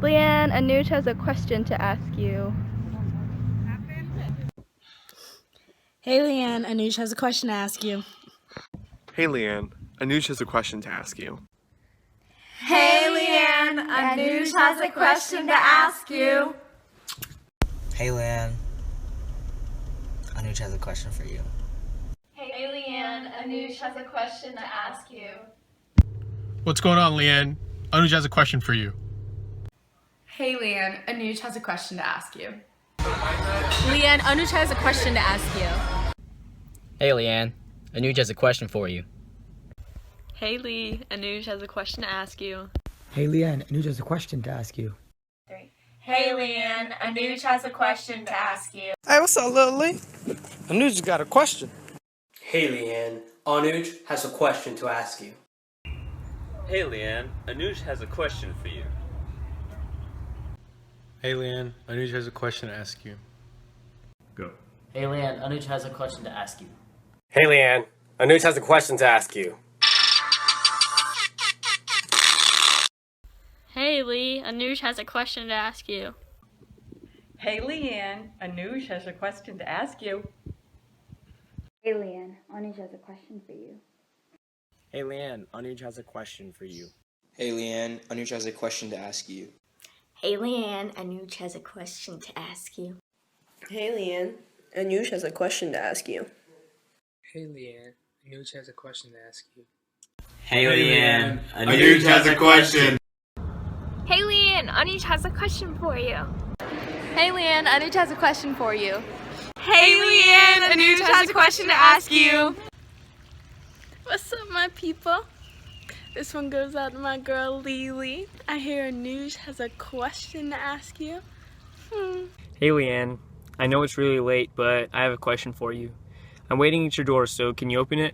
Leanne, Anuj has a question to ask you. Hey Leanne, Anuj has a question to ask you. Hey Leanne, Anuj has a question to ask you. Hey Leanne, Anuj has a question to ask you. Hey Leanne, Anuj has a question for you. Hey Leanne, Anuj has a question to ask you. What's going on, Leanne? Anuj has a question for you. Hey Leanne, Anuj has a question to ask you. Leanne, Anuj has a question to ask you. Hey Leanne, Anuj has a question for you. Hey Lee, Anuj has a question to ask you. Hey Leanne, Anuj has a question to ask you. Hey Leanne, Anuj has a question to ask you. Hey, what's up, little Lee? Anuj got a question. Hey Leanne, Anuj has a question to ask you. Hey Leanne, Anuj has a question for you. Hey Leanne, Anuj has a question to ask you. Go. Hey Leanne, Anuj has a question to ask you. Hey Leanne, Anuj has a question to ask you. Hey Lee, Anuj has a question to ask you. Hey Leanne, Anuj has a question to ask you. Hey Leanne, Anuj has a question for you. Hey Leanne, Anuj has a question for you. Hey Leanne, Anuj has a question to ask you. Hey Leanne, Anuj has a question to ask you. Hey Leanne, Anuj has a question to ask you. Hey Leanne, Anuj has a question to ask you. Hey Leanne, Anuj has a question. Hey Leanne, Anuj has a question for you. Hey Leanne, Anuj has a question for you. Hey Leanne, Anuj has a question to ask you. What's up, my people? This one goes out to my girl Lily. I hear Anuj has a question to ask you. Hey Leanne, I know it's really late, but I have a question for you. I'm waiting at your door, so can you open it?